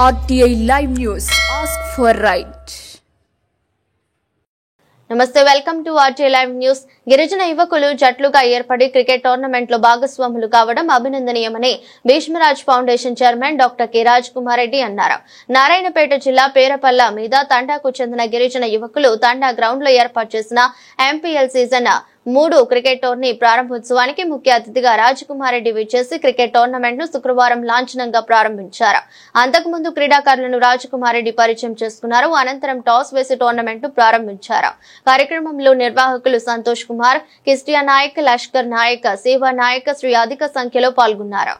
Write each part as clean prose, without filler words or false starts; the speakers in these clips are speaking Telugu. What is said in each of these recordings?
RTI Live News. Ask for right. నమస్తే, welcome to RTI Live News. గిరిజన యువకులు జట్లుగా ఏర్పడి క్రికెట్ టోర్నమెంట్ లో భాగస్వాములు కావడం అభినందనీయమని Bheeshmaraj foundation chairman doctor K Raj Kumar Reddy అన్నారు. నారాయణపేట జిల్లా పేరపల్ల మీద తండాకు చెందిన గిరిజన యువకులు తండా గ్రౌండ్ లో ఏర్పాటు చేసిన MPL సీజన్ 3 క్రికెట్ టోర్నీ ప్రారంభోత్సవానికి ముఖ్య అతిథిగా రాజ్ కుమార్ రెడ్డి విచ్చేసి క్రికెట్ టోర్నమెంట్ ను శుక్రవారం లాంఛనంగా ప్రారంభించారు. అంతకుముందు క్రీడాకారులను రాజ్ కుమార్ రెడ్డి పరిచయం చేసుకున్నారు. అనంతరం టాస్ వేసి టోర్నమెంట్ ను ప్రారంభించారు. కార్యక్రమంలో నిర్వాహకులు సంతోష్ కుమార్, కిస్టియా నాయక్, లష్కర్ నాయక్, సేవా నాయక్ శ్రీ అధిక సంఖ్యలో పాల్గొన్నారు.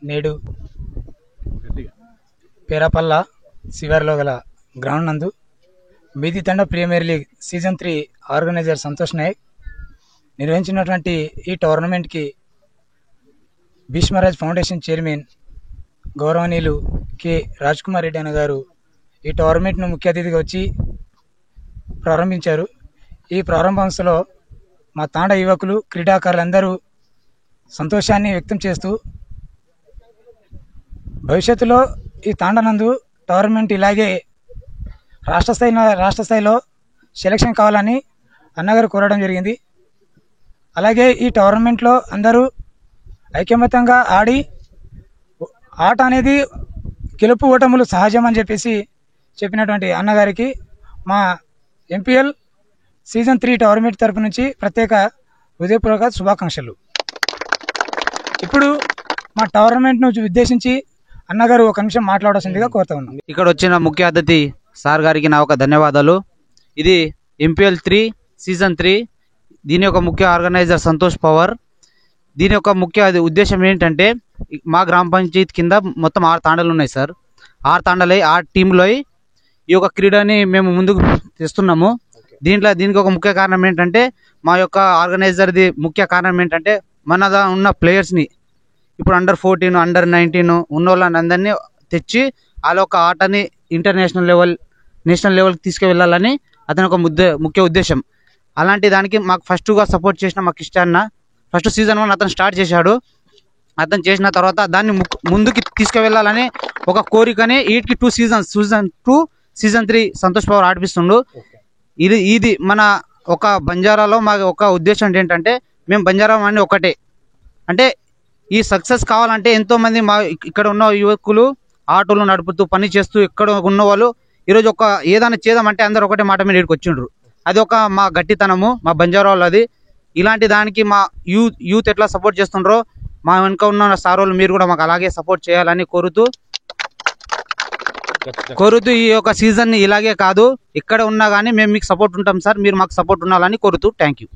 నేడు పేరపల్ల శివారులో గల గ్రౌండ్ నందు Meedi Thanda premier league season 3 organiser Santosh Nayak నిర్వహించినటువంటి ఈ టోర్నమెంట్కి భీష్మరాజ్ ఫౌండేషన్ చైర్మన్ గౌరవనీయులు కె రాజ్ కుమార్ రెడ్డి అన్న గారు ఈ టోర్నమెంట్ను ముఖ్య అతిథిగా వచ్చి ప్రారంభించారు. ఈ ప్రారంభోత్సవంలో మా తాండ యువకులు క్రీడాకారులందరూ సంతోషాన్ని వ్యక్తం చేస్తూ భవిష్యత్తులో ఈ తాండనందు టోర్నమెంట్ ఇలాగే రాష్ట్ర స్థాయిలో సెలక్షన్ కావాలని అన్నగారు కోరడం జరిగింది. అలాగే ఈ టోర్నమెంట్లో అందరూ ఐకమత్యంగా ఆడి ఆట అనేది గెలుపు ఓటములు సహజం అని చెప్పినటువంటి అన్నగారికి మా MPL సీజన్ 3 టోర్నమెంట్ తరపు నుంచి ప్రత్యేక హృదయపూర్వక శుభాకాంక్షలు. ఇప్పుడు మా టోర్నమెంట్ను ఉద్దేశించి అన్నగారు ఒక నిమిషం మాట్లాడాల్సిందిగా కోరుతా ఉన్నాం. ఇక్కడ వచ్చిన ముఖ్య అతిథి సార్ గారికి నా ఒక ధన్యవాదాలు. ఇది MPL 3 సీజన్ 3, దీని యొక్క ముఖ్య ఆర్గనైజర్ సంతోష్ పవర్. దీని యొక్క ముఖ్య ఉద్దేశం ఏంటంటే మా గ్రామ పంచాయతీ కింద మొత్తం 6 తాండాలు ఉన్నాయి సార్. 6 తాండాలు 6 టీంలో ఈ యొక్క క్రీడని మేము ముందుకు తెస్తున్నాము. దీనికి ఒక ముఖ్య కారణం ఏంటంటే మా యొక్క ఆర్గనైజర్ది ముఖ్య కారణం ఏంటంటే మన ఉన్న ప్లేయర్స్ని ఇప్పుడు అండర్ 14, అండర్ 19 ఉన్న వాళ్ళని అందరినీ తెచ్చి వాళ్ళ ఒక ఆటని నేషనల్ లెవెల్కి తీసుకువెళ్ళాలని అతని ఒక ముఖ్య ఉద్దేశం. అలాంటి దానికి మాకు ఫస్ట్గా సపోర్ట్ చేసిన మా కిస్టియా ఫస్ట్ సీజన్ 1 అతను స్టార్ట్ చేశాడు. అతను చేసిన తర్వాత దాన్ని ముందుకి తీసుకువెళ్ళాలని ఒక కోరికని వీటికి 2 సీజన్ 2 సీజన్ 3 సంతోష్ పవర్ ఆడిపిస్తుండు. ఇది మన ఒక బంజారాలో మా ఒక ఉద్దేశం ఏంటంటే మేము బంజారా అని ఒకటే. అంటే ఈ సక్సెస్ కావాలంటే ఎంతోమంది మా ఇక్కడ ఉన్న యువకులు ఆటోలు నడుపుతూ పని చేస్తూ ఇక్కడ ఉన్న వాళ్ళు ఈరోజు ఏదైనా చేద్దామంటే అందరూ ఒకటే మాట మీద ఇక్కడికి వచ్చిండ్రు. అది ఒక మా గట్టితనము, మా బంజారా వాళ్ళది. ఇలాంటి దానికి మా యూత్ ఎట్లా సపోర్ట్ చేస్తుండ్రో మా వెనుక ఉన్న సార్ వాళ్ళు మీరు కూడా మాకు అలాగే సపోర్ట్ చేయాలని కోరుతూ ఈ యొక్క సీజన్ ఇలాగే కాదు, ఇక్కడ ఉన్నా కానీ మేము మీకు సపోర్ట్ ఉంటాం సార్, మీరు మాకు సపోర్ట్ ఉండాలని కోరుతూ థ్యాంక్ యూ.